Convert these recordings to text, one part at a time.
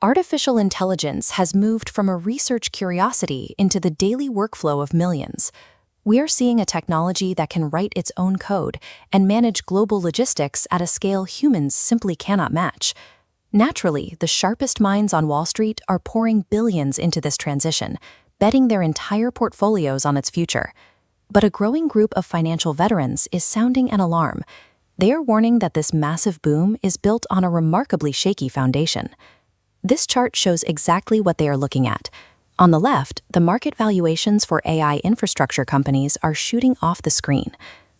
Artificial intelligence has moved from a research curiosity into the daily workflow of millions. We are seeing a technology that can write its own code and manage global logistics at a scale humans simply cannot match. Naturally, the sharpest minds on Wall Street are pouring billions into this transition, betting their entire portfolios on its future. But a growing group of financial veterans is sounding an alarm. They are warning that this massive boom is built on a remarkably shaky foundation. This chart shows exactly what they are looking at. On the left, the market valuations for AI infrastructure companies are shooting off the screen.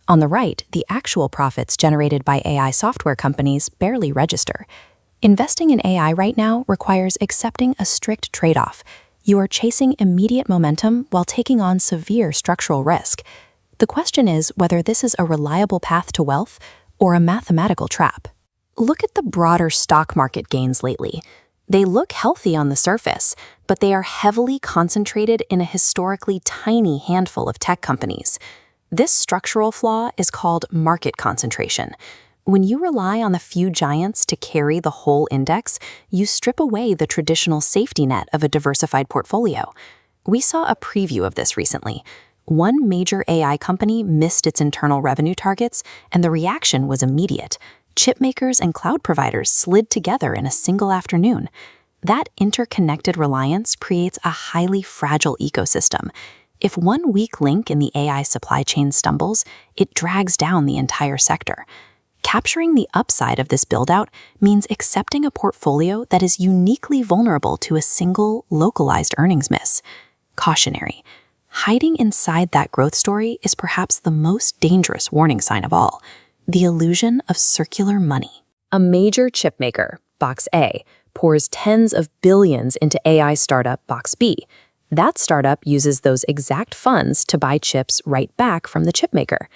On the right, the actual profits generated by AI software companies barely register. Investing in AI right now requires accepting a strict trade-off. You are chasing immediate momentum while taking on severe structural risk. The question is whether this is a reliable path to wealth or a mathematical trap. Look at the broader stock market gains lately. They look healthy on the surface, but they are heavily concentrated in a historically tiny handful of tech companies. This structural flaw is called market concentration. When you rely on the few giants to carry the whole index, you strip away the traditional safety net of a diversified portfolio. We saw a preview of this recently. One major AI company missed its internal revenue targets, and the reaction was immediate. Chip makers and cloud providers slid together in a single afternoon. That interconnected reliance creates a highly fragile ecosystem. If one weak link in the AI supply chain stumbles, it drags down the entire sector. Capturing the upside of this build-out means accepting a portfolio that is uniquely vulnerable to a single, localized earnings miss. Cautionary. Hiding inside that growth story is perhaps the most dangerous warning sign of all. The illusion of circular money. A major chipmaker, Box A, pours tens of billions into AI startup Box B. That startup uses those exact funds to buy chips right back from the chipmaker.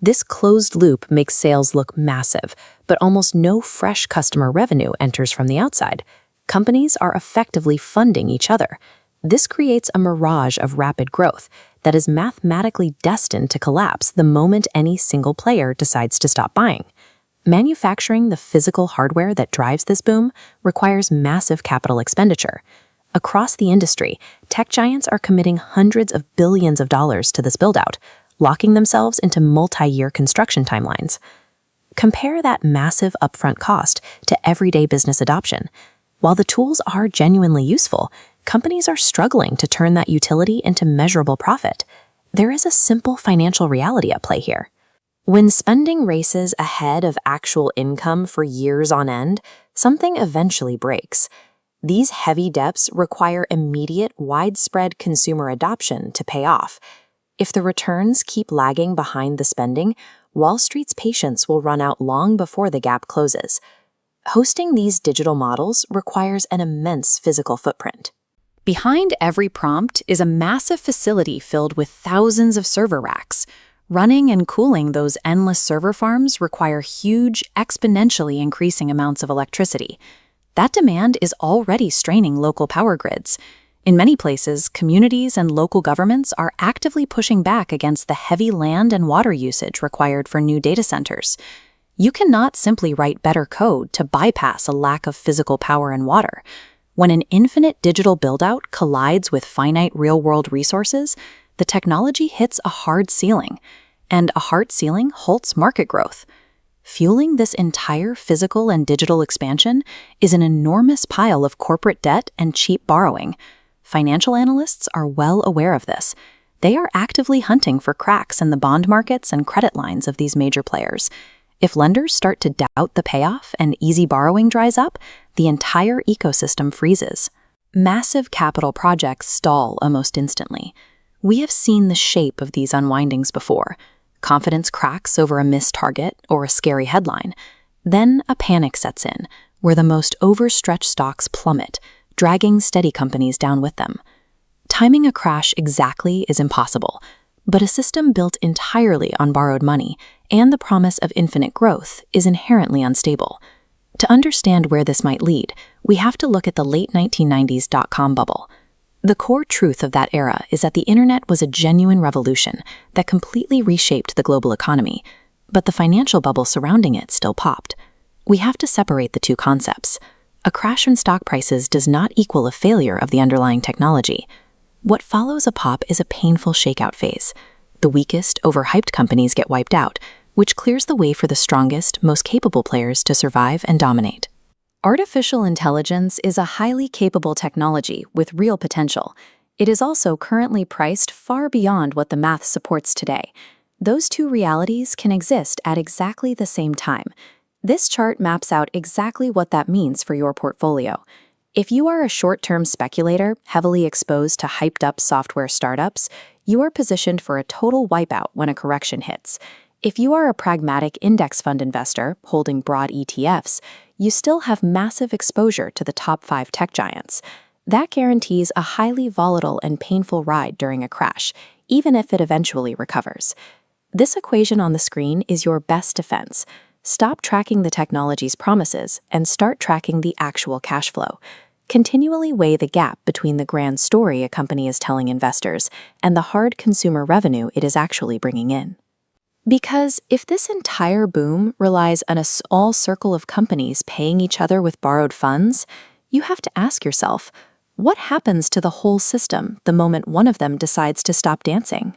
This closed loop makes sales look massive, but almost no fresh customer revenue enters from the outside. Companies are effectively funding each other. This creates a mirage of rapid growth that is mathematically destined to collapse the moment any single player decides to stop buying. Manufacturing the physical hardware that drives this boom requires massive capital expenditure. Across the industry, tech giants are committing hundreds of billions of dollars to this build-out, locking themselves into multi-year construction timelines. Compare that massive upfront cost to everyday business adoption. While the tools are genuinely useful, companies are struggling to turn that utility into measurable profit. There is a simple financial reality at play here. When spending races ahead of actual income for years on end, something eventually breaks. These heavy debts require immediate, widespread consumer adoption to pay off. If the returns keep lagging behind the spending, Wall Street's patience will run out long before the gap closes. Hosting these digital models requires an immense physical footprint. Behind every prompt is a massive facility filled with thousands of server racks. Running and cooling those endless server farms require huge, exponentially increasing amounts of electricity. That demand is already straining local power grids. In many places, communities and local governments are actively pushing back against the heavy land and water usage required for new data centers. You cannot simply write better code to bypass a lack of physical power and water. When an infinite digital build-out collides with finite real-world resources, the technology hits a hard ceiling, and a hard ceiling halts market growth. Fueling this entire physical and digital expansion is an enormous pile of corporate debt and cheap borrowing. Financial analysts are well aware of this. They are actively hunting for cracks in the bond markets and credit lines of these major players. If lenders start to doubt the payoff and easy borrowing dries up, the entire ecosystem freezes. Massive capital projects stall almost instantly. We have seen the shape of these unwindings before. Confidence cracks over a missed target or a scary headline. Then a panic sets in, where the most overstretched stocks plummet, dragging steady companies down with them. Timing a crash exactly is impossible, but a system built entirely on borrowed money and the promise of infinite growth is inherently unstable. To understand where this might lead, we have to look at the late 1990s dot-com bubble. The core truth of that era is that the internet was a genuine revolution that completely reshaped the global economy, but the financial bubble surrounding it still popped. We have to separate the two concepts. A crash in stock prices does not equal a failure of the underlying technology. What follows a pop is a painful shakeout phase. The weakest, overhyped companies get wiped out, which clears the way for the strongest, most capable players to survive and dominate. Artificial intelligence is a highly capable technology with real potential. It is also currently priced far beyond what the math supports today. Those two realities can exist at exactly the same time. This chart maps out exactly what that means for your portfolio. If you are a short-term speculator, heavily exposed to hyped-up software startups, you are positioned for a total wipeout when a correction hits. If you are a pragmatic index fund investor holding broad ETFs, you still have massive exposure to the top 5 tech giants. That guarantees a highly volatile and painful ride during a crash, even if it eventually recovers. This equation on the screen is your best defense. Stop tracking the technology's promises and start tracking the actual cash flow. Continually weigh the gap between the grand story a company is telling investors and the hard consumer revenue it is actually bringing in. Because if this entire boom relies on a small circle of companies paying each other with borrowed funds, you have to ask yourself, what happens to the whole system the moment one of them decides to stop dancing?